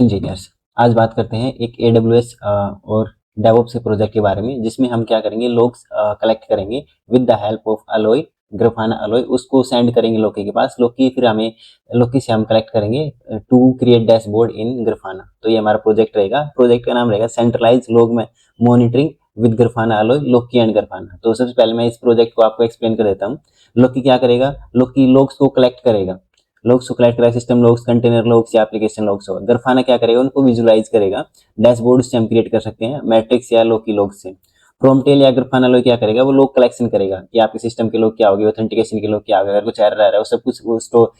Engineers. आज बात करते हैं एक AWS और डेवऑप्स के प्रोजेक्ट के बारे में, जिसमें हम क्या करेंगे, लोग्स कलेक्ट करेंगे with the help of alloy, Grafana alloy. उसको सेंड करेंगे लोकी के पास। लोकी फिर हमें लोकी से हम कलेक्ट करेंगे to create dashboard in Grafana. तो ये हमारा प्रोजेक्ट रहेगा। प्रोजेक्ट का नाम रहेगा सेंट्रलाइज लॉग में monitoring with Grafana Alloy, Loki and Grafana. तो सबसे पहले मैं इस प्रोजेक्ट को आपको एक्सप्लेन कर देता हूँ। लोकी क्या करेगा, लोकी लॉग्स को कलेक्ट करेगा। लॉग्स को कलेक्ट करेगा, सिस्टम लॉग्स, कंटेनर लॉग्स या एप्लीकेशन लॉग्स होगा। ग्राफाना क्या करेगा, उनको विजुलाइज करेगा। डैशबोर्ड से हम क्रिएट कर सकते हैं मैट्रिक्स या लॉकी लॉग से। प्रोमटेल या ग्राफाना लॉग क्या करेगा, वो लॉग कलेक्शन करेगा कि आपके सिस्टम के लॉग क्या हो गए, ऑथेंटिकेशन के लॉग क्या हो गए, अगर कुछ एरर आ रहा है वो सब कुछ वो स्टोर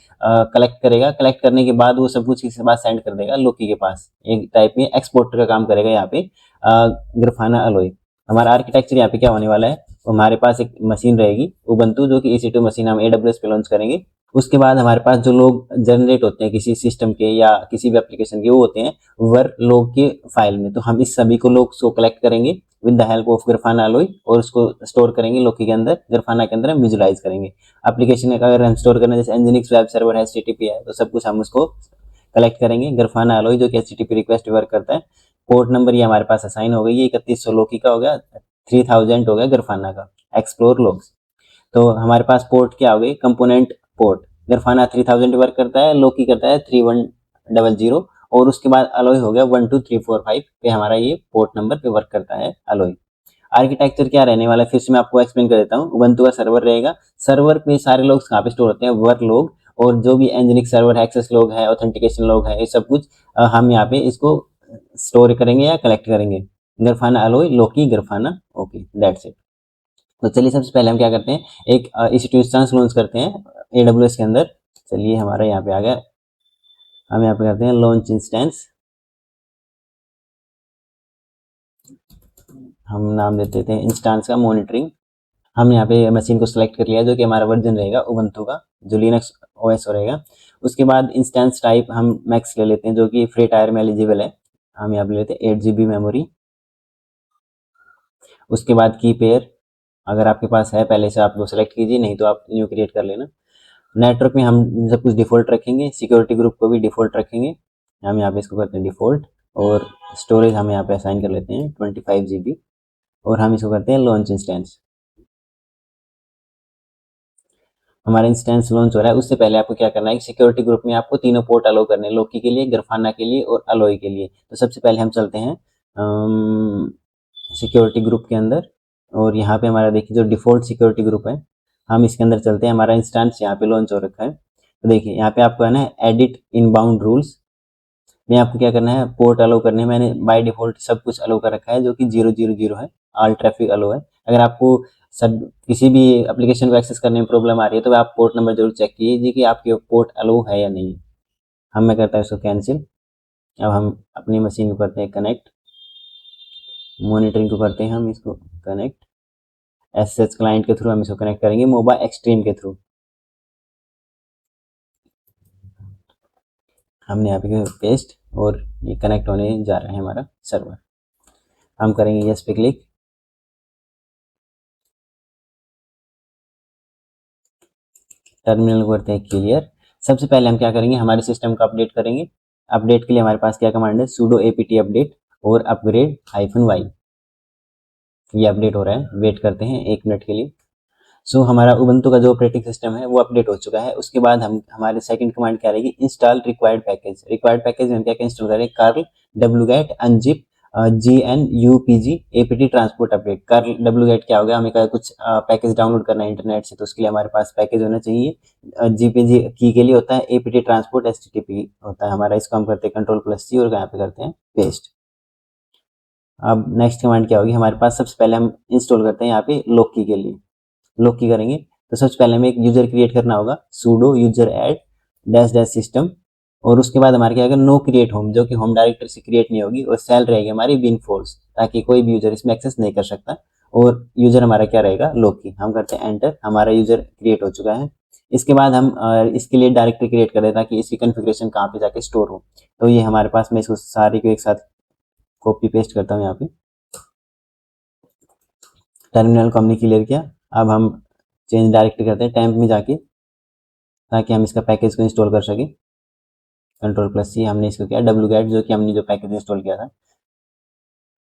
कलेक्ट करेगा। कलेक्ट करने के बाद वो सब कुछ इसके बाद सेंड कर देगा लोकी के पास। एक टाइप में एक्सपोर्टर का काम करेगा यहाँ पे ग्राफाना अलोय। हमारा आर्किटेक्चर यहाँ पे क्या होने वाला है, हमारे पास एक मशीन रहेगी उबंटू, जो कि EC2 मशीन हम AWS पे लॉन्च करेंगे। उसके बाद हमारे पास जो लोग जनरेट होते हैं किसी सिस्टम के या किसी भी एप्लीकेशन के, वो होते हैं वर लोग के फाइल में। तो हम इस सभी को लोग को कलेक्ट करेंगे with the help of Grafana alloy और उसको स्टोर करेंगे लोकी के अंदर। ग्राफाना के अंदर हम विजुलाइज करेंगे एप्लीकेशन का। अगर हम स्टोर करना है, जैसे एनजिनिक्स वेब सर्वर है, HTTP है, तो सब कुछ हम उसको कलेक्ट करेंगे। ग्राफाना अलोय जो कि HTTP रिक्वेस्ट वर्क करता है। पोर्ट नंबर ये हमारे पास असाइन हो गई है, 3100 लोकी का हो गया, 3000 हो गया ग्राफाना का। Explore logs. तो हमारे पास पोर्ट क्या हो गई, कंपोनेंट पोर्ट। ग्राफाना 3000 वर्क करता है, लोकी करता है 3100, और उसके बाद अलोय हो गया 12345 पे हमारा ये पोर्ट नंबर पे वर्क करता है अलोय। आर्किटेक्चर क्या रहने वाला है, फिर से मैं आपको एक्सप्लेन कर देता हूँ। उबंटू का सर्वर रहेगा। सर्वर पे सारे लोग कहाँ पे स्टोर होते हैं, वर्क लोग, और जो भी एनजिनिक्स सर्वर है, एक्सेस लोग है, ऑथेंटिकेशन लोग है, ये सब कुछ हम यहाँ पे इसको स्टोर करेंगे या कलेक्ट करेंगे। Grafana Alloy, Loki, Grafana, okay, that's it. तो चलिए सबसे पहले हम क्या करते हैं, एक EC2 इंस्टेंस लॉन्च करते हैं AWS के अंदर। चलिए हमारा यहाँ पे आ गया, हम यहाँ पे करते हैं लॉन्च इंस्टेंस। हम नाम देते थे इंस्टेंस का मॉनिटरिंग। हम यहाँ पे मशीन को सिलेक्ट कर लिया, जो कि हमारा वर्जन रहेगा उबंटू का, जो लिनक्स OS रहेगा। उसके बाद इंस्टेंस टाइप हम मैक्स ले लेते हैं, जो कि फ्री टायर में एलिजिबल है। हम यहाँ पे लेते हैं 8 GB मेमोरी। उसके बाद की पेयर, अगर आपके पास है पहले से आप वो सेलेक्ट कीजिए, नहीं तो आप न्यू क्रिएट कर लेना। नेटवर्क में हम सब कुछ डिफ़ॉल्ट रखेंगे, सिक्योरिटी ग्रुप को भी डिफ़ॉल्ट रखेंगे। हम यहाँ पे इसको करते हैं डिफ़ॉल्ट, और स्टोरेज हम यहाँ पे असाइन कर लेते हैं 25 GB, और हम इसको करते हैं लॉन्च इंस्टेंस। हमारा इंस्टेंस लॉन्च हो रहा है। उससे पहले आपको क्या करना है, सिक्योरिटी ग्रुप में आपको तीनों पोर्ट अलाउ करने हैं, लोकी के लिए, ग्राफाना के लिए और अलोय के लिए। तो सबसे पहले हम चलते हैं सिक्योरिटी ग्रुप के अंदर, और यहाँ पे हमारा देखिए जो डिफ़ॉल्ट सिक्योरिटी ग्रुप है, हम इसके अंदर चलते हैं। हमारा इंस्टेंस यहाँ पे लॉन्च हो रखा है। तो देखिए यहाँ पे आपको है ना एडिट इनबाउंड रूल्स में आपको क्या करना है, पोर्ट अलाउ करने हैं। मैंने बाय डिफ़ॉल्ट सब कुछ अलाउ कर रखा है, जो कि 000 है, ऑल ट्रैफिक अलाउ है। अगर आपको सब किसी भी एप्लीकेशन को एक्सेस करने में प्रॉब्लम आ रही है, तो आप पोर्ट नंबर जरूर चेक कीजिए कि आपके पोर्ट अलाउ है या नहीं। हम मैं करता हूँ इसको कैंसिल। अब हम अपनी मशीन को करते हैं कनेक्ट, मॉनिटरिंग को करते हैं हम इसको कनेक्ट, SSH क्लाइंट के थ्रू हम इसको कनेक्ट करेंगे, मोबाइल एक्सट्रीम के थ्रू। हमने यहाँ पे पेस्ट, और ये कनेक्ट होने जा रहा है हमारा सर्वर। हम करेंगे यस पे क्लिक। टर्मिनल को करते हैं क्लियर। सबसे पहले हम क्या करेंगे, हमारे सिस्टम को अपडेट करेंगे। अपडेट के लिए हमारे पास क्या कमांड है, sudo apt अपडेट और अपग्रेड -y। ये अपडेट हो रहा है, वेट करते हैं 1 मिनट के लिए। सो हमारा उबंटू का जो ऑपरेटिंग सिस्टम है वो अपडेट हो चुका है। उसके बाद हम हमारे सेकंड कमांड क्या रहेगी, install required package. Required package में हम क्या क्या इंस्टॉल करें, curl wget unzip GNUPG apt transport update. Curl wget क्या हो गया, हमें कुछ पैकेज डाउनलोड करना है इंटरनेट से, तो उसके लिए हमारे पास पैकेज होना चाहिए। GPG की के लिए होता है apt ट्रांसपोर्ट HTTP होता है हमारा। इसको हम करते हैं Ctrl+C और यहाँ पे करते हैं पेस्ट। अब नेक्स्ट कमांड क्या होगी, हमारे पास सबसे पहले हम इंस्टॉल करते हैं यहाँ पे लोकी के लिए। लोकी करेंगे तो सबसे पहले हमें एक यूजर क्रिएट करना होगा, sudo user add -- system, और उसके बाद हमारे क्या होगा, नो क्रिएट होम, जो कि होम डायरेक्टरी से क्रिएट नहीं होगी, और सेल रहेगी हमारी बिन फॉल्स, ताकि कोई भी यूजर इसमें एक्सेस नहीं कर सकता। और यूजर हमारा क्या रहेगा, लोकी। हम करते हैं एंटर, हमारा यूजर क्रिएट हो चुका है। इसके बाद हम इसके लिए डायरेक्टरी क्रिएट कर दें, ताकि इसकी कन्फिग्रेशन कहाँ पे जाके स्टोर हो। तो ये हमारे पास, मैं इसको सारी को एक साथ कॉपी पेस्ट करता हूँ यहाँ पे। टर्मिनल को हमने क्लियर किया। अब हम चेंज डायरेक्टरी करते हैं टेम्प में जाके, ताकि हम इसका पैकेज को इंस्टॉल कर सकें। Ctrl+C हमने इसको किया wget जो कि हमने जो पैकेज इंस्टॉल किया था।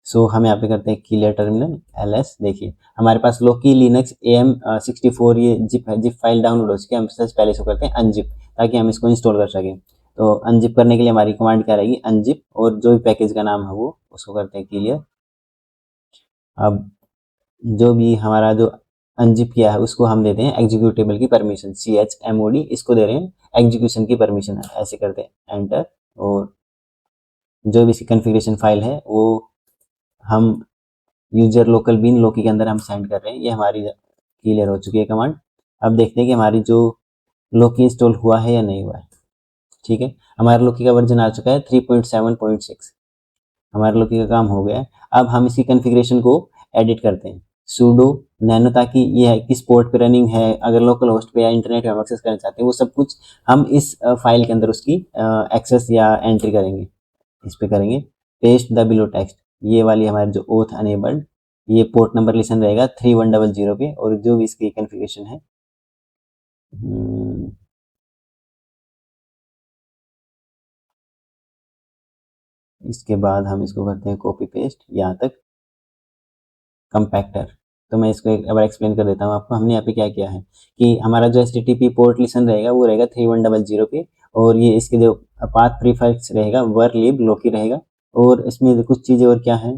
सो हम यहाँ पे करते हैं क्लियर टर्मिनल ls। देखिए हमारे पास लोकी लिनक्स AM64 ये जिप फाइल डाउनलोड हो चुकी है। हम सबसे पहले इसको करते हैं अनजिप ताकि हम इसको इंस्टॉल कर सकें। तो अनजिप करने के लिए हमारी कमांड क्या रहेगी, अनजिप, और जो भी पैकेज का नाम है वो उसको करते हैं क्लियर। अब जो भी हमारा जो अनजिप किया है उसको हम देते हैं एग्जीक्यूटेबल की परमिशन, chmod इसको दे रहे हैं एग्जीक्यूशन की परमिशन है। ऐसे करते हैं एंटर, और जो भी इसकी कॉन्फ़िगरेशन फाइल है वो हम यूजर लोकल बिन लोकी के अंदर हम सेंड कर रहे हैं। ये हमारी क्लियर हो चुकी है कमांड। अब देखते हैं कि हमारी जो लोकी इंस्टॉल हुआ है या नहीं हुआ है। ठीक है, हमारा लोकी का वर्जन आ चुका है 3.7.6। हमारे लोकी का काम हो गया है। अब हम इसकी कॉन्फ़िगरेशन को एडिट करते हैं sudo nano, ताकि ये है किस पोर्ट पे रनिंग है, अगर लोकल होस्ट पे या इंटरनेट पे हम एक्सेस करना चाहते हैं वो सब कुछ हम इस फाइल के अंदर उसकी एक्सेस या एंट्री करेंगे। इस पे करेंगे पेस्ट द बिलो टेक्स्ट, ये वाली हमारी जो ओथ अनेबल्ड, ये पोर्ट नंबर लिसन रहेगा 3100 पे, और जो भी इसकी कॉन्फ़िगरेशन है इसके बाद हम इसको करते हैं कॉपी पेस्ट यहाँ तक कंपैक्टर। तो मैं इसको एक बार एक्सप्लेन कर देता हूँ आपको। हमने यहाँ पे क्या किया है कि हमारा जो HTTP पोर्ट लिसन रहेगा वो रहेगा 3100 पे, और ये इसके जो पाथ प्रीफिक्स रहेगा वर लिब लोकी रहेगा। और इसमें कुछ चीज़ें और क्या है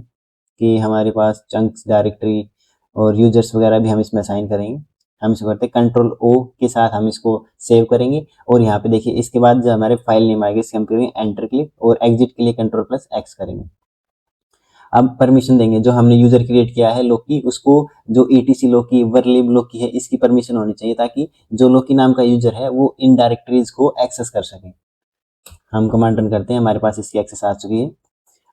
कि हमारे पास चंक्स डायरेक्टरी और यूजर्स वगैरह भी हम इसमें असाइन करेंगे। हम इसको करते हैं Ctrl+O के साथ हम इसको सेव करेंगे, और यहाँ पे देखिए इसके बाद जो हमारे फाइल नेम आएगा इसके हम करेंगे एंटर क्लिक, और एग्जिट के लिए Ctrl+X करेंगे। अब परमिशन देंगे जो हमने यूजर क्रिएट किया है लोकी, उसको जो etc लोकी वर्लिब लोकी है इसकी परमिशन होनी चाहिए, ताकि जो लोकी नाम का यूजर है वो इन डायरेक्टरीज को एक्सेस कर सके। हम कमांड रन करते हैं, हमारे पास इसकी एक्सेस आ चुकी है।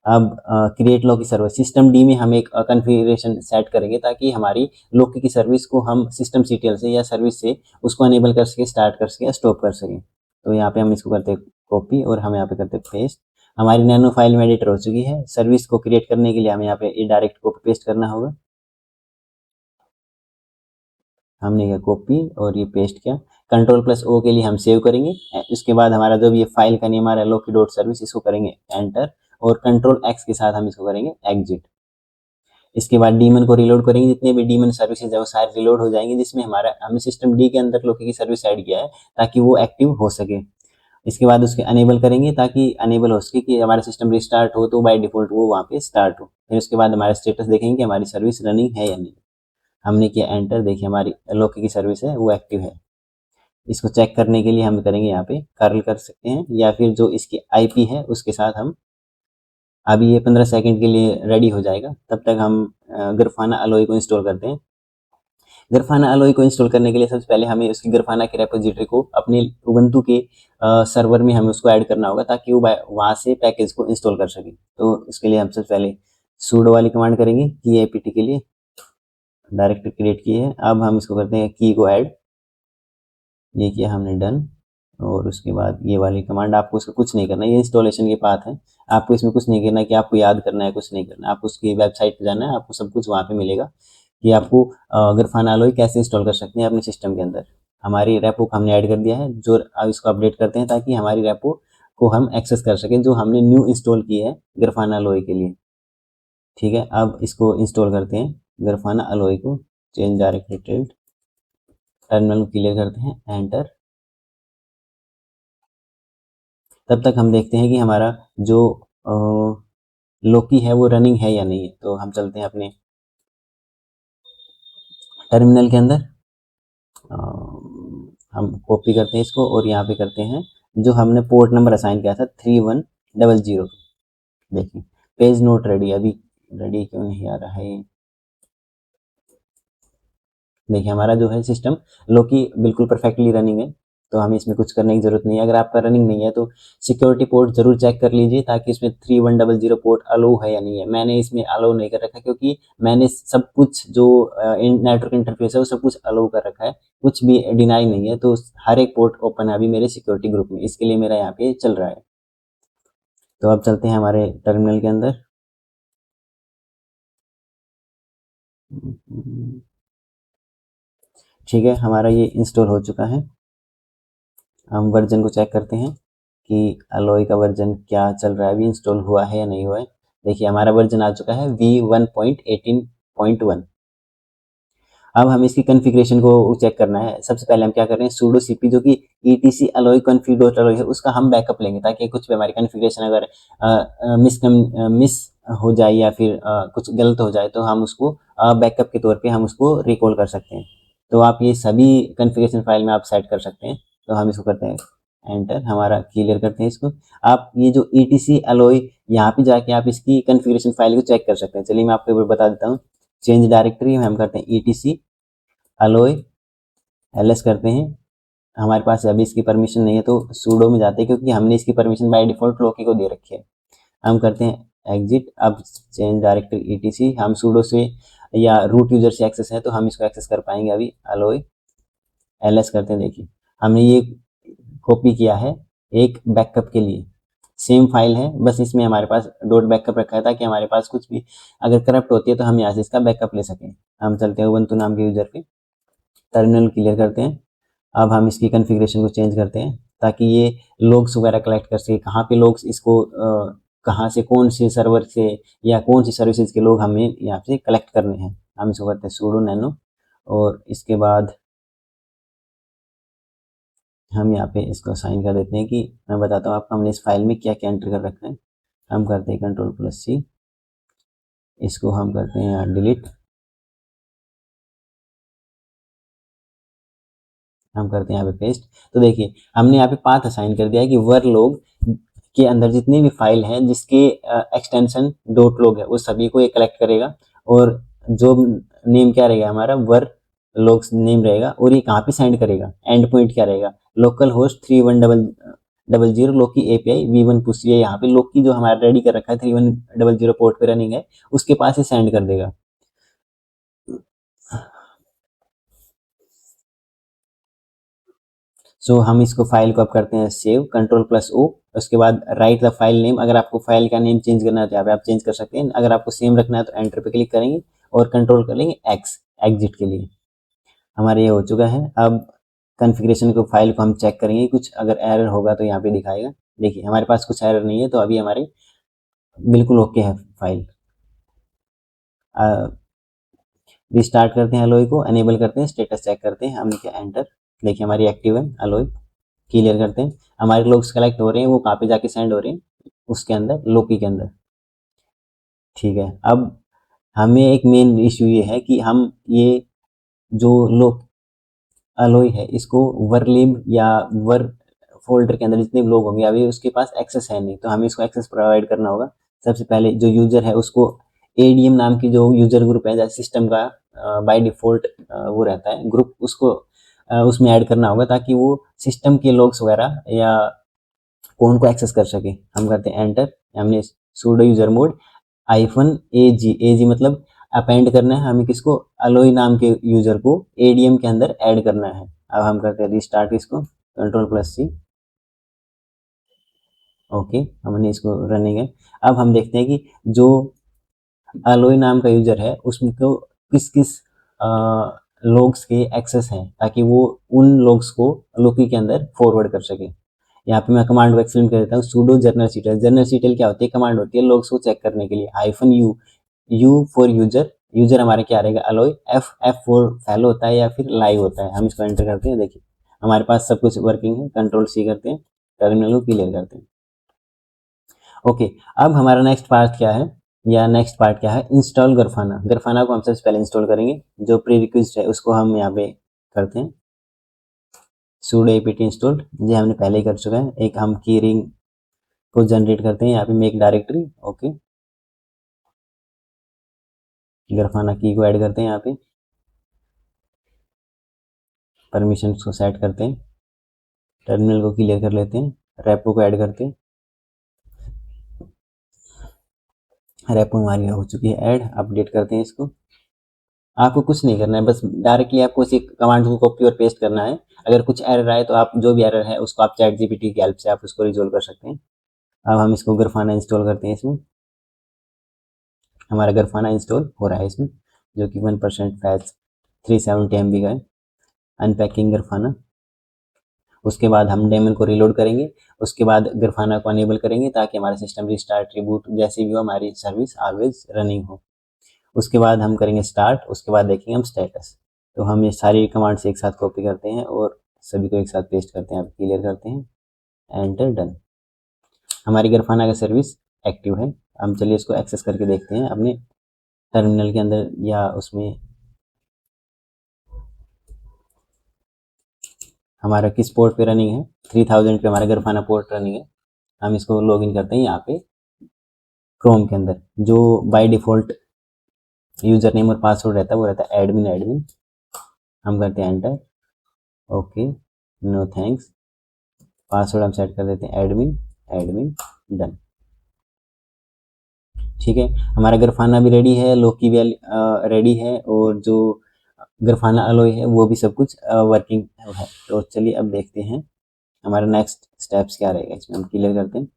अब क्रिएट लोकी सर्वर सिस्टम डी में हम एक कॉन्फ़िगरेशन सेट करेंगे ताकि हमारी लोकी की सर्विस को हम सिस्टम सीटीएल से या सर्विस से उसको अनेबल कर सके, स्टार्ट कर सके, स्टॉप कर सके। तो यहाँ पे हम इसको करते हैं कॉपी, और हम यहाँ पे करते हैं पेस्ट। हमारी नैनो फाइल में एडिटर हो चुकी है। सर्विस को क्रिएट करने के लिए हमें यहाँ पे ये डायरेक्ट कॉपी पेस्ट करना होगा। हमने किया कॉपी और ये पेस्ट किया। Ctrl+O के लिए हम सेव करेंगे। उसके बाद हमारा जो भी ये फाइल का नेम आ रहा है लोकी डॉट सर्विस, इसको करेंगे एंटर, और Ctrl+X के साथ हम इसको करेंगे एग्जिट। इसके बाद डीमन को रिलोड करेंगे, जितने भी डीमन सर्विसेज है वो सारे रिलोड हो जाएंगे, जिसमें हमारा हमने सिस्टम डी के अंदर लोकी की सर्विस ऐड किया है ताकि वो एक्टिव हो सके। इसके बाद उसके अनेबल करेंगे ताकि अनेबल हो सके कि हमारा सिस्टम रिस्टार्ट हो तो बाय डिफॉल्ट वो वहाँ पे स्टार्ट हो। फिर उसके बाद हमारा स्टेटस देखेंगे कि हमारी सर्विस रनिंग है या नहीं। हमने किया एंटर, देखिए हमारी लोकी की सर्विस है वो एक्टिव है। इसको चेक करने के लिए हम करेंगे यहाँ पे कर्ल कर सकते हैं, या फिर जो इसकी आईपी है उसके साथ हम, अभी ये 15 सेकंड के लिए रेडी हो जाएगा, तब तक हम ग्राफाना अलोई को इंस्टॉल करते हैं। ग्राफाना अलोई को इंस्टॉल करने के लिए सबसे पहले हमें उसकी ग्राफाना की रेपोजिटरी को अपने उबंटू के सर्वर में हमें उसको ऐड करना होगा ताकि वो वहाँ से पैकेज को इंस्टॉल कर सके। तो इसके लिए हम सबसे पहले sudo वाली कमांड करेंगे की apt के लिए, डायरेक्टरी क्रिएट की है। अब हम इसको करते हैं की को ऐड, ये किया हमने डन। और उसके बाद ये वाली कमांड, आपको इसको कुछ नहीं करना, ये इंस्टॉलेशन के पाथ है, आपको इसमें कुछ नहीं करना है कि आपको याद करना है, कुछ नहीं करना है। आपको उसकी वेबसाइट पे जाना है, आपको सब कुछ वहाँ पे मिलेगा कि आपको ग्राफाना अलोई कैसे इंस्टॉल कर सकते हैं अपने सिस्टम के अंदर। हमारी रेपो को हमने ऐड कर दिया है, जो अब इसको अपडेट करते हैं ताकि हमारी रेपो को हम एक्सेस कर सकें जो हमने न्यू इंस्टॉल की है ग्राफाना अलोई के लिए। ठीक है, अब इसको इंस्टॉल करते हैं ग्राफाना अलोई को, change directory tilt, terminal clear करते हैं एंटर। तब तक हम देखते हैं कि हमारा जो लोकी है वो रनिंग है या नहीं है। तो हम चलते हैं अपने टर्मिनल के अंदर, हम कॉपी करते हैं इसको और यहाँ पे करते हैं जो हमने पोर्ट नंबर असाइन किया था 3100। देखिए पेज नोट रेडी, अभी रेडी क्यों नहीं आ रहा है। देखिए हमारा जो है सिस्टम लोकी बिल्कुल परफेक्टली रनिंग है, तो हमें इसमें कुछ करने की ज़रूरत नहीं है। अगर आपका रनिंग नहीं है तो सिक्योरिटी पोर्ट ज़रूर चेक कर लीजिए ताकि इसमें 3100 पोर्ट अलो है या नहीं है। मैंने इसमें अलो नहीं कर रखा क्योंकि मैंने सब कुछ जो नेटवर्क इंटरफेस है वो सब कुछ अलो कर रखा है, कुछ भी डिनाई नहीं है। तो हर एक पोर्ट ओपन है अभी मेरे सिक्योरिटी ग्रुप में, इसके लिए मेरा यहाँ पे चल रहा है। तो अब चलते हैं हमारे टर्मिनल के अंदर। ठीक है, हमारा ये इंस्टॉल हो चुका है। हम वर्जन को चेक करते हैं कि अलोई का वर्जन क्या चल रहा है, अभी इंस्टॉल हुआ है या नहीं हुआ है। देखिए हमारा वर्जन आ चुका है V1.18.1। अब हम इसकी कॉन्फ़िगरेशन को चेक करना है। सबसे पहले हम क्या कर रहे हैं, sudo cp जो कि etc alloy config.alloy है उसका हम बैकअप लेंगे, ताकि कुछ भी हमारी कॉन्फ़िगरेशन अगर मिस हो जाए या फिर कुछ गलत हो जाए तो हम उसको बैकअप के तौर पे हम उसको रिकॉल कर सकते हैं। तो आप ये सभी कॉन्फ़िगरेशन फाइल में आप सेट कर सकते हैं। तो हम इसको करते हैं एंटर, हमारा क्लियर करते हैं इसको। आप ये जो etc alloy यहाँ पे जाके आप इसकी कॉन्फ़िगरेशन फाइल को चेक कर सकते हैं। चलिए मैं आपको एक बार बता देता हूँ। चेंज डायरेक्टरी में हम करते हैं etc alloy ls करते हैं। हमारे पास अभी इसकी परमिशन नहीं है तो sudo में जाते हैं, क्योंकि हमने इसकी परमिशन बाय डिफॉल्ट लोकी को दे रखी है। हम करते हैं एग्जिट। अब चेंज डायरेक्टरी etc हम sudo से या रूट यूजर से एक्सेस है तो हम इसको एक्सेस कर पाएंगे। अभी alloy ls करते हैं। देखिए हमने ये कॉपी किया है एक बैकअप के लिए, सेम फाइल है, बस इसमें हमारे पास डॉट बैकअप रखा है ताकि हमारे पास कुछ भी अगर करप्ट होती है तो हम यहाँ से इसका बैकअप ले सकें। हम चलते हैं ubuntu नाम के यूजर पे, टर्मिनल क्लियर करते हैं। अब हम इसकी कॉन्फ़िगरेशन को चेंज करते हैं ताकि ये लोग्स वगैरह कलेक्ट कर सके, कहाँ पे लोग्स इसको कहाँ से कौन से सर्वर से या कौन सी सर्विसेज के लोग हमें यहाँ से कलेक्ट करने हैं। हम इसको करते हैं sudo nano और इसके बाद हम यहाँ पे इसको साइन कर देते हैं कि मैं बताता हूँ आपको हमने इस फाइल में क्या क्या एंटर कर रखा है। हम करते हैं Ctrl+C, इसको हम करते हैं यहाँ डिलीट, हम करते हैं यहाँ पे पेस्ट। तो देखिए हमने यहाँ पे पाथ असाइन कर दिया है कि वर लोग के अंदर जितनी भी फाइल हैं जिसके एक्सटेंशन डॉट लॉग है वो सभी को ये कलेक्ट करेगा, और जो नेम क्या रहेगा हमारा वर लॉग्स नेम रहेगा, और ये कहाँ पे सेंड करेगा, एंड पॉइंट क्या रहेगा, लोकल होस्ट 3100 लोकी एपीआई V1 पुश, ये यहाँ पे लोकी जो हमारा रेडी कर रखा है 3100 पोर्ट पे रनिंग है उसके पास ही सेंड कर देगा। सो हम इसको फाइल को अब करते हैं सेव, Ctrl+O, उसके बाद राइट द फाइल नेम। अगर आपको फाइल का नेम चेंज करना है तो यहाँ पे आप चेंज कर सकते हैं, अगर आपको सेम रखना है तो एंटर पे क्लिक करेंगे और कंट्रोल कर लेंगे एक्स एग्जिट के लिए। हमारा ये हो चुका है। अब कॉन्फ़िगरेशन को फाइल को हम चेक करेंगे, कुछ अगर एरर होगा तो यहाँ पे दिखाएगा। देखिए हमारे पास कुछ एरर नहीं है तो अभी हमारे बिल्कुल ओके है फाइल। रिस्टार्ट करते हैं अलोई को, एनेबल करते हैं, स्टेटस चेक करते हैं, हमने क्या एंटर, देखिए हमारी एक्टिव है अलोई। क्लियर करते हैं, हमारे लोग कलेक्ट हो रहे हैं, वो कहाँ पे जाके सेंड हो रहे हैं, उसके अंदर लोकी के अंदर। ठीक है, अब हमें एक मेन इश्यू ये है कि हम ये जो लोग अलोई है इसको वर्लिब या वर फोल्डर के अंदर जितने भी लोग होंगे अभी उसके पास एक्सेस है नहीं, तो हमें इसको एक्सेस प्रोवाइड करना होगा। सबसे पहले जो यूजर है उसको एडीएम नाम की जो यूजर ग्रुप है सिस्टम का बाय डिफॉल्ट वो रहता है ग्रुप, उसको उसमें ऐड करना होगा ताकि वो सिस्टम के लोग्स वगैरह या कौन को एक्सेस कर सके। हम करते हैं एंटर, हमने sudo यूजर मोड -ag मतलब अपेंड करना है हमें किसको, अलोई नाम के यूजर को एडीएम के अंदर ऐड करना है। अब हम करते हैं रिस्टार्ट इसको, Ctrl+C, ओके हमने इसको रनिंग है। अब हम देखते हैं कि जो अलोई नाम का यूजर है उसको किस किस लोग्स के एक्सेस हैं ताकि वो उन लोग्स को लोकी के अंदर फॉरवर्ड कर सके। यहाँ पे मैं कमांड को एक्सप्लेन कर देता हूँ। sudo जनरल जनरल सीटल क्या होती है, कमांड होती है लोग्स को चेक करने के लिए। -u, u for user, user हमारे क्या रहेगा अलोई, f फॉर फैलो होता है या फिर लाइव होता है। हम इसको एंटर करते हैं, देखिए हमारे पास सब कुछ वर्किंग है। Ctrl+C करते हैं, टर्मिनल को क्लियर करते हैं। ओके, अब हमारा नेक्स्ट पार्ट क्या है, या नेक्स्ट पार्ट क्या है, इंस्टॉल गरफाना। गरफाना को हम सबसे पहले इंस्टॉल करेंगे, जो प्री रिक्वेस्ट है उसको हम यहाँ पे करते हैं sudo apt इंस्टॉल, ये हमने पहले ही कर चुका है। एक हम की रिंग को जनरेट करते हैं यहाँ पे मेक डायरेक्टरी, ओके गरफाना की को ऐड करते हैं, यहाँ पे परमिशन को सेट करते हैं, टर्मिनल को क्लियर कर लेते हैं, रेपो को ऐड करते हैं, रेपो हमारी हो चुकी है ऐड। अपडेट करते हैं इसको। आपको कुछ नहीं करना है, बस डायरेक्टली आपको इसी कमांड को कॉपी और पेस्ट करना है। अगर कुछ एरर आए तो आप जो भी एरर है उसको आप चैट जीपीटी की हेल्प से आप उसको रिजोल्व कर सकते हैं। अब हम इसको गरफाना इंस्टॉल करते हैं। इसमें हमारा गरफाना इंस्टॉल हो रहा है इसमें, जो कि 1% फैच 370 MB का है। अनपैकिंग गरफाना, उसके बाद हम डेमन को रीलोड करेंगे, उसके बाद ग्राफाना को अनेबल करेंगे ताकि हमारा सिस्टम रिस्टार्ट रिबूट जैसे भी हो हमारी सर्विस ऑलवेज रनिंग हो। उसके बाद हम करेंगे स्टार्ट, उसके बाद देखेंगे हम स्टेटस। तो हम ये सारी कमांड्स एक साथ कॉपी करते हैं और सभी को एक साथ पेस्ट करते हैं, अब क्लियर करते हैं, एंटर डन। हमारी ग्राफाना का सर्विस एक्टिव है। हम चलिए इसको एक्सेस करके देखते हैं अपने टर्मिनल के अंदर या उसमें हमारा किस पोर्ट पे रनिंग है। 3000 पे हमारा ग्राफाना पोर्ट रनिंग है। हम इसको लॉगिन करते हैं यहाँ पे क्रोम के अंदर। जो बाय डिफॉल्ट यूजर नेम और पासवर्ड रहता है वो रहता है एडमिन एडमिन। हम करते हैं enter, okay no thanks. Password हम सेट कर देते हैं एडमिन एडमिन, डन। ठीक है, हमारा ग्राफाना भी रेडी है, लोकी भी रेडी है, और जो ग्राफाना अलोई है वो भी सब कुछ वर्किंग है। तो चलिए अब देखते हैं हमारा नेक्स्ट स्टेप्स क्या रहेगा। इसमें हम क्लियर करते हैं।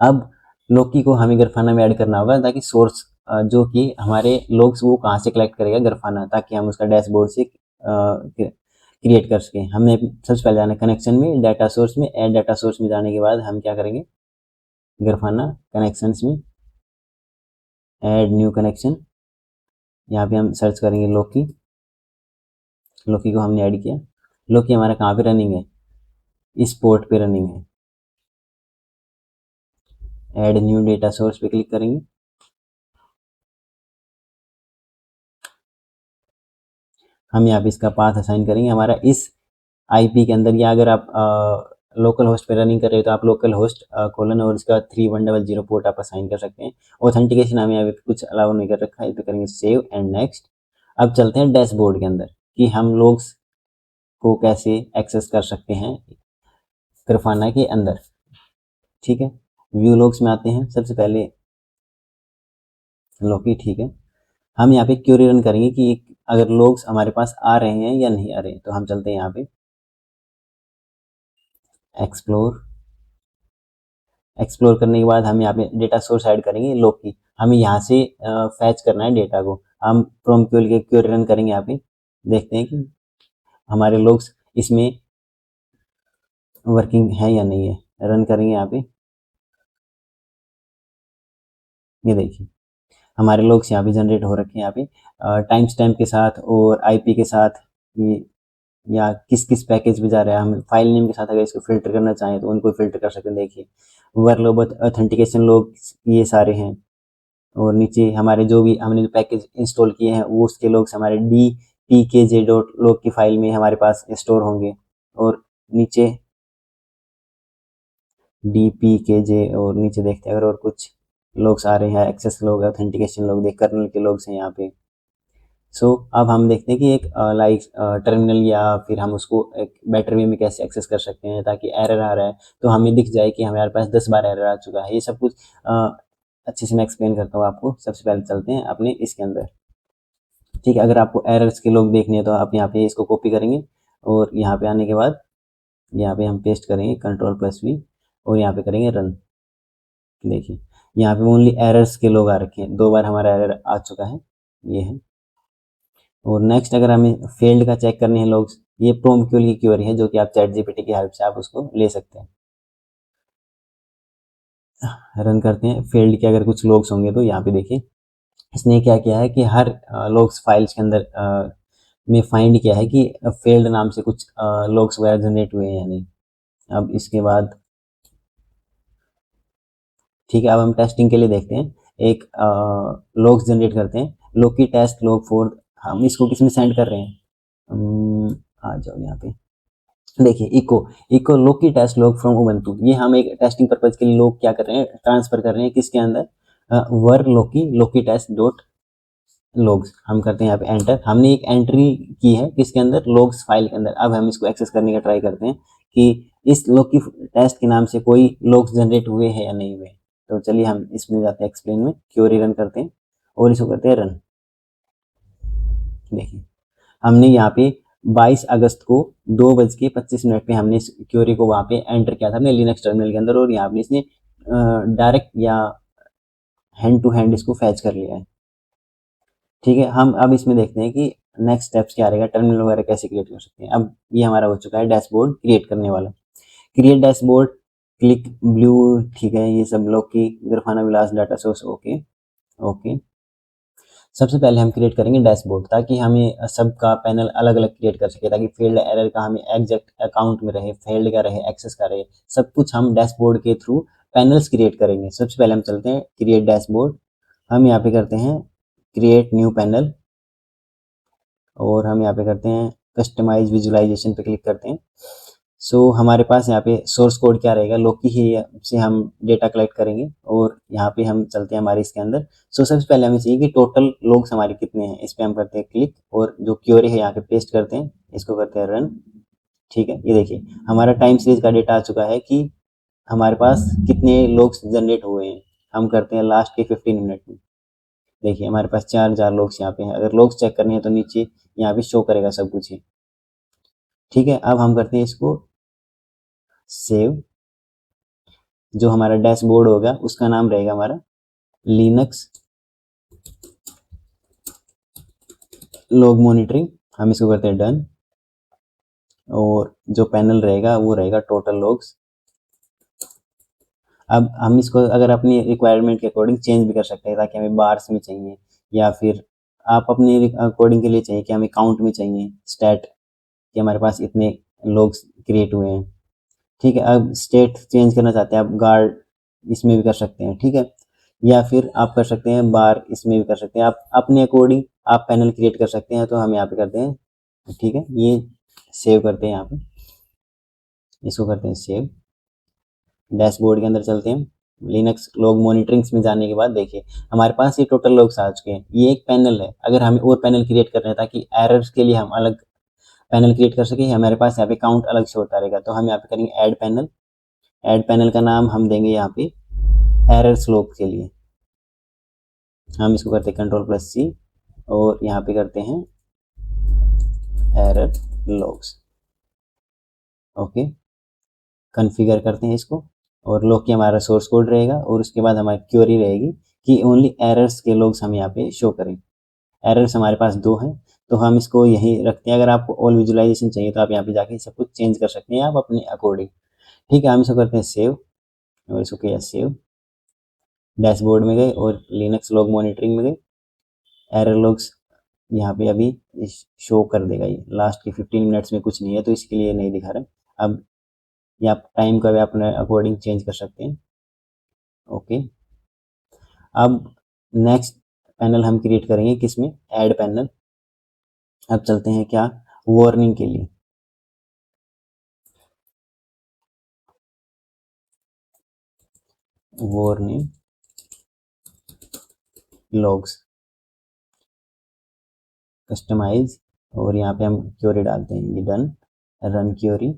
अब लोकी को हमें ग्राफाना में ऐड करना होगा ताकि सोर्स जो कि हमारे लोग्स वो कहाँ से कलेक्ट करेगा ग्राफाना, ताकि हम उसका डैशबोर्ड से क्रिएट कर सकें। हमने सबसे पहले जाना कनेक्शन में, डाटा सोर्स में, ऐड डाटा सोर्स में जाने के बाद हम क्या करेंगे, ग्राफाना कनेक्शंस में ऐड न्यू कनेक्शन, यहाँ पे हम सर्च करेंगे लोकी। लोकी को हमने ऐड किया। लोकी हमारा कहाँ पे रनिंग है, इस पोर्ट पे रनिंग है। ऐड न्यू डेटा सोर्स पे क्लिक करेंगे। हम यहाँ पे इसका पाथ असाइन करेंगे हमारा इस आईपी के अंदर, या अगर आप लोकल होस्ट पे रनिंग कर रहे हो तो आप लोकल होस्ट कोलन और इसका 3100 पोर्ट आप असाइन कर सकते हैं। ऑथेंटिकेशन हमें अभी कुछ अलाउ नहीं कर रखा है, इस पे करेंगे सेव एंड नेक्स्ट। अब चलते हैं डैशबोर्ड के अंदर कि हम लोग्स को कैसे एक्सेस कर सकते हैं ग्राफाना के अंदर। ठीक है, व्यू लॉग्स में आते हैं सबसे पहले लोकी। ठीक है, हम यहाँ पे क्वेरी रन करेंगे कि अगर लॉग्स हमारे पास आ रहे हैं या नहीं आ रहे हैं। तो हम चलते हैं यहाँ पे एक्सप्लोर करने के बाद हम यहाँ पे डेटा सोर्स ऐड करेंगे लोकी। हमें यहाँ से फैच करना है डेटा को। हम फ्रॉम क्वेरी के क्वेरी रन करेंगे यहाँ पे, देखते हैं कि हमारे लॉग्स इसमें वर्किंग है या नहीं है। रन करेंगे यहाँ पे, ये देखिए हमारे लॉग्स यहाँ पे जनरेट हो रखे हैं। यहाँ पे टाइम स्टैम्प के साथ और आईपी के साथ, ये या किस किस पैकेज पे जा रहा है। हम फाइल नेम के साथ अगर इसको फिल्टर करना चाहें तो उनको फिल्टर कर सकते हैं। देखिए वर्कलोड ऑथेंटिकेशन लॉग ये सारे हैं, और नीचे हमारे जो भी हमने जो पैकेज इंस्टॉल किए हैं वो उसके लॉग्स हमारे dpkj.log की फाइल में हमारे पास स्टोर होंगे। और नीचे dpkj, और नीचे देखते हैं अगर और कुछ लॉग्स आ रहे हैं, एक्सेस लॉग, ऑथेंटिकेशन लॉग, देख कर्नल के लॉग्स हैं यहाँ पे। अब हम देखते हैं कि एक टर्मिनल या फिर हम उसको एक बेटर वे में कैसे एक्सेस कर सकते हैं ताकि एरर आ रहा है तो हमें दिख जाए कि हमारे पास 10 बार एरर आ चुका है। ये सब कुछ अच्छे से मैं एक्सप्लेन करता हूँ आपको। सबसे पहले चलते हैं अपने इसके अंदर। ठीक है, अगर आपको एरर्स के लोग देखने हैं तो आप यहाँ पे इसको कॉपी करेंगे, और यहाँ पे आने के बाद यहाँ पे हम पेस्ट करेंगे Ctrl+V, और यहाँ पे करेंगे रन। देखिए यहाँ पे ओनली एरर्स के लोग आ रखे हैं, 2 बार हमारा एरर आ चुका है, ये है। और नेक्स्ट अगर हमें फील्ड का चेक करने हैं लॉग्स, ये प्रोमक्यूल की क्वेरी है जो कि आप चैट जीपीटी की हेल्प से आप उसको ले सकते हैं। रन करते हैं। फील्ड के अगर कुछ लॉग्स होंगे तो यहाँ पे देखिए इसने क्या किया है कि हर लॉग्स फाइल्स के अंदर में फाइंड किया है कि फील्ड नाम से कुछ लॉग्स वगैरह जनरेट हुए हैं या नहीं। अब इसके बाद ठीक है, अब हम टेस्टिंग के लिए देखते हैं। एक लॉग्स जनरेट करते हैं, लोकी टेस्ट लॉग 4। हम इसको किस में सेंड कर रहे हैं, आ जाओ यहाँ पे देखिए echo Loki test log from Ubuntu. ये हम एक टेस्टिंग पर्पज के लिए लोग क्या कर रहे हैं, ट्रांसफर कर रहे हैं किसके अंदर, वर लोकी टेस्ट डॉट लॉग्स। हम करते हैं यहाँ पे एंटर। हमने एक एंट्री की है किसके अंदर, लॉग्स फाइल के अंदर। अब हम इसको एक्सेस करने का ट्राई करते हैं कि इस लोकी टेस्ट के नाम से कोई लॉग्स जनरेट हुए हैं या नहीं हुए। तो चलिए हम इसमें जाते हैं एक्सप्लेन में, क्वेरी रन करते हैं और इसको करते हैं रन। देखिए हमने यहाँ पे 22 अगस्त को 2:25 पे हमने इस क्वेरी को वहाँ पे एंटर किया था अपने लिनक्स टर्मिनल के अंदर, और यहाँ पे इसने डायरेक्ट या हैंड टू हैंड इसको फैच कर लिया है। ठीक है, हम अब इसमें देखते हैं कि नेक्स्ट स्टेप्स क्या रहेगा, टर्मिनल वगैरह कैसे क्रिएट कर सकते हैं। अब ये हमारा हो चुका है डैशबोर्ड क्रिएट करने वाला। क्रिएट डैशबोर्ड, क्लिक ब्लू, ठीक है, ये सब लोग की ग्राफाना विलास डाटा सोर्स, ओके ओके। सबसे पहले हम क्रिएट करेंगे डैशबोर्ड, ताकि हमें सबका पैनल अलग अलग क्रिएट कर सके, ताकि फील्ड एरर का हमें एग्जैक्ट अकाउंट में रहे, फील्ड का रहे, एक्सेस का रहे, सब कुछ हम डैशबोर्ड के थ्रू पैनल्स क्रिएट करेंगे। सबसे पहले हम चलते हैं क्रिएट डैशबोर्ड, हम यहाँ पे करते हैं क्रिएट न्यू पैनल, और हम यहाँ पे करते हैं कस्टमाइज विजुअलाइजेशन पे क्लिक करते हैं। सो हमारे पास यहाँ पे सोर्स कोड क्या रहेगा, लोकी ही से हम डेटा कलेक्ट करेंगे, और यहाँ पे हम चलते हैं हमारे इसके अंदर। सो सबसे पहले हमें चाहिए कि टोटल लोग्स हमारे कितने हैं, इस पे हम करते हैं क्लिक, और जो क्वेरी है यहाँ पे पेस्ट करते हैं, इसको करते हैं रन। ठीक है, ये देखिए हमारा टाइम सीरीज का डेटा आ चुका है कि हमारे पास कितने लोग्स जनरेट हुए हैं। हम करते हैं लास्ट के 15 मिनट में, देखिए हमारे पास 4000 लोग्स यहाँ पे हैं। अगर लोग्स चेक करने हैं तो नीचे यहाँ पे शो करेगा सब कुछ ही। ठीक है, अब हम करते हैं इसको सेव। जो हमारा डैशबोर्ड होगा उसका नाम रहेगा हमारा लिनक्स लॉग मॉनिटरिंग, हम इसको करते हैं डन, और जो पैनल रहेगा वो रहेगा टोटल लॉग्स। अब हम इसको अगर अपनी रिक्वायरमेंट के अकॉर्डिंग चेंज भी कर सकते हैं, ताकि हमें बार्स में चाहिए, या फिर आप अपने अकॉर्डिंग के लिए चाहिए कि हमें काउंट में चाहिए, स्टैट कि हमारे पास इतने लॉग्स क्रिएट हुए हैं। ठीक है, अब स्टेट चेंज करना चाहते हैं आप, गार्ड इसमें भी कर सकते हैं। ठीक है, या फिर आप कर सकते हैं बार, इसमें भी कर सकते हैं, आप अपने अकॉर्डिंग आप पैनल क्रिएट कर सकते हैं। तो हम यहाँ पे करते हैं, ठीक है, ये सेव करते हैं, यहाँ पे इसको करते हैं सेव। डैशबोर्ड के अंदर चलते हैं, लिनक्स लॉग मॉनिटरिंग्स में जाने के बाद देखिए हमारे पास ये टोटल लॉग्स आ चुके हैं। ये एक पैनल है, अगर हमें और पैनल क्रिएट करना है ताकि एरर्स के लिए हम अलग पैनल क्रिएट कर सके, हमारे पास यहाँ पे काउंट अलग से होता रहेगा। तो हम यहाँ पे करेंगे ऐड पैनल, ऐड पैनल का नाम हम देंगे यहाँ पे एरर्स लॉग के लिए, हम इसको करते हैं Ctrl+C, और यहाँ पे करते हैं एरर लॉग्स, ओके। कॉन्फ़िगर करते हैं इसको, और लॉग की हमारा सोर्स कोड रहेगा, और उसके बाद हमारी क्वेरी रहेगी कि ओनली एरर्स के लॉग्स हम यहाँ पे शो करें। एरर्स हमारे पास 2 हैं, तो हम इसको यहीं रखते हैं। अगर आपको ऑल विजुअलाइजेशन चाहिए तो आप यहाँ पे जाके सब कुछ चेंज कर सकते हैं आप अपने अकॉर्डिंग। ठीक है, हम इसको करते हैं सेव, और इसको किया सेव। डैशबोर्ड में गए और लिनक्स लॉग मॉनिटरिंग में गए, एरर लॉग्स यहाँ पे अभी शो कर देगा। ये लास्ट के 15 मिनट्स में कुछ नहीं है तो इसके लिए नहीं दिखा रहा। अब ये आप टाइम का भी अपने अकॉर्डिंग चेंज कर सकते हैं, ओके। अब नेक्स्ट पैनल हम क्रिएट करेंगे किसमें, ऐड पैनल। अब चलते हैं क्या, वार्निंग के लिए। वार्निंग लॉग्स, कस्टमाइज, और यहाँ पे हम क्वेरी डालते हैं, ये डन, रन क्वेरी।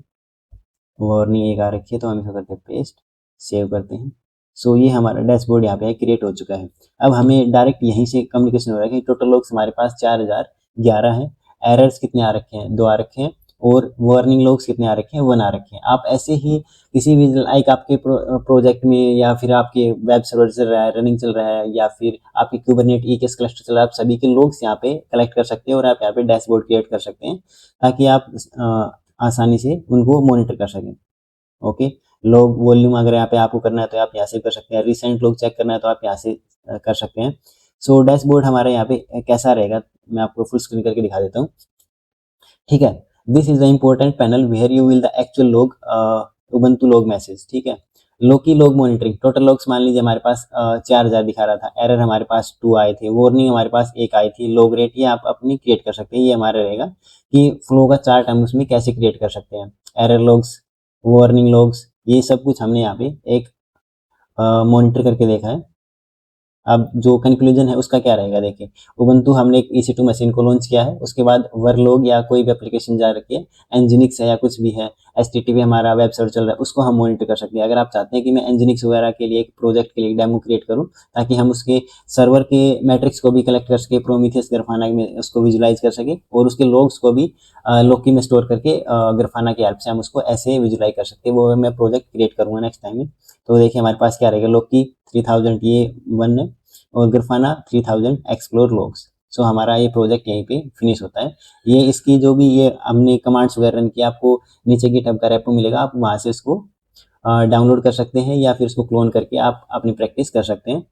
वार्निंग एक आ रखी है तो हम इसको करते हैं पेस्ट, सेव करते हैं। सो ये हमारा डैशबोर्ड यहाँ पे क्रिएट हो चुका है। अब हमें डायरेक्ट यहीं से कम्युनिकेशन हो रहा है कि टोटल लॉग्स हमारे पास 4011 हैं, एरर्स कितने आ रखे हैं, 2 आ रखे हैं, और वार्निंग लॉग्स कितने आ रखे हैं, 1 आ रखे हैं। आप ऐसे ही किसी भी लाइक आपके प्रोजेक्ट में, या फिर आपके वेब सर्वर चल रहा है, रनिंग चल रहा है, या फिर आपकी कुबरनेट EKS क्लस्टर चल रहा है, आप सभी के लॉग्स यहाँ पे कलेक्ट कर सकते हैं, और आप यहाँ पे डैशबोर्ड क्रिएट कर सकते हैं, ताकि आप आसानी से उनको मॉनिटर कर सकें, ओके। लॉग वॉल्यूम अगर यहाँ पे आपको करना है तो आप यहाँ से कर सकते हैं, रिसेंट लॉग चेक करना है तो आप यहाँ से कर सकते हैं। सो डैशबोर्ड हमारा यहाँ पे कैसा रहेगा, मैं आपको फुल स्क्रीन करके दिखा देता हूँ। ठीक है, this is the important panel where you will the actual log Ubuntu log message. ठीक है, Loki log monitoring, total logs मान लीजिए हमारे पास 4000 दिखा रहा था, एरर हमारे पास 2 आए थे, वार्निंग हमारे पास 1 आई थी, लॉग रेट ये आप अपनी क्रिएट कर सकते हैं। ये हमारा रहेगा कि फ्लो का चार्ट हम उसमें कैसे क्रिएट कर सकते हैं, एरर लॉग्स, वार्निंग लॉग्स, ये सब कुछ हमने यहाँ पे एक मॉनिटर करके देखा है। अब जो कंक्लूजन है उसका क्या रहेगा, देखिए उबंटू हमने एक EC2 मशीन को लॉन्च किया है, उसके बाद वर्लोग या कोई भी एप्लीकेशन जा रखी है, एनजिनिक्स है या कुछ भी है, HTTP हमारा वेब सर्वर चल रहा है, उसको हम मॉनिटर कर सकते हैं। अगर आप चाहते हैं कि मैं एनजिनिक्स वगैरह के लिए एक प्रोजेक्ट के लिए डेमो क्रिएट करूँ, ताकि हम उसके सर्वर के मैट्रिक्स को भी कलेक्ट कर सके, प्रोमीथियस ग्राफाना में उसको विजुलाइज कर सके, और उसके लॉग्स को भी लोकी में स्टोर करके ग्राफाना की हेल्प से हम उसको ऐसे विजुलाइज कर सकते हैं। वो मैं प्रोजेक्ट क्रिएट करूँगा नेक्स्ट टाइम में। तो देखिए हमारे पास क्या रहेगा, लोकी 3000 ये 1 है, और ग्राफाना 3000 एक्सप्लोर लॉग्स। सो हमारा ये प्रोजेक्ट यहीं पे फिनिश होता है। ये इसकी जो भी ये हमने कमांड्स वगैरह रन किया, आपको नीचे गिटहब का रेपो मिलेगा, आप वहाँ से उसको डाउनलोड कर सकते हैं या फिर उसको क्लोन करके आप अपनी प्रैक्टिस कर सकते हैं।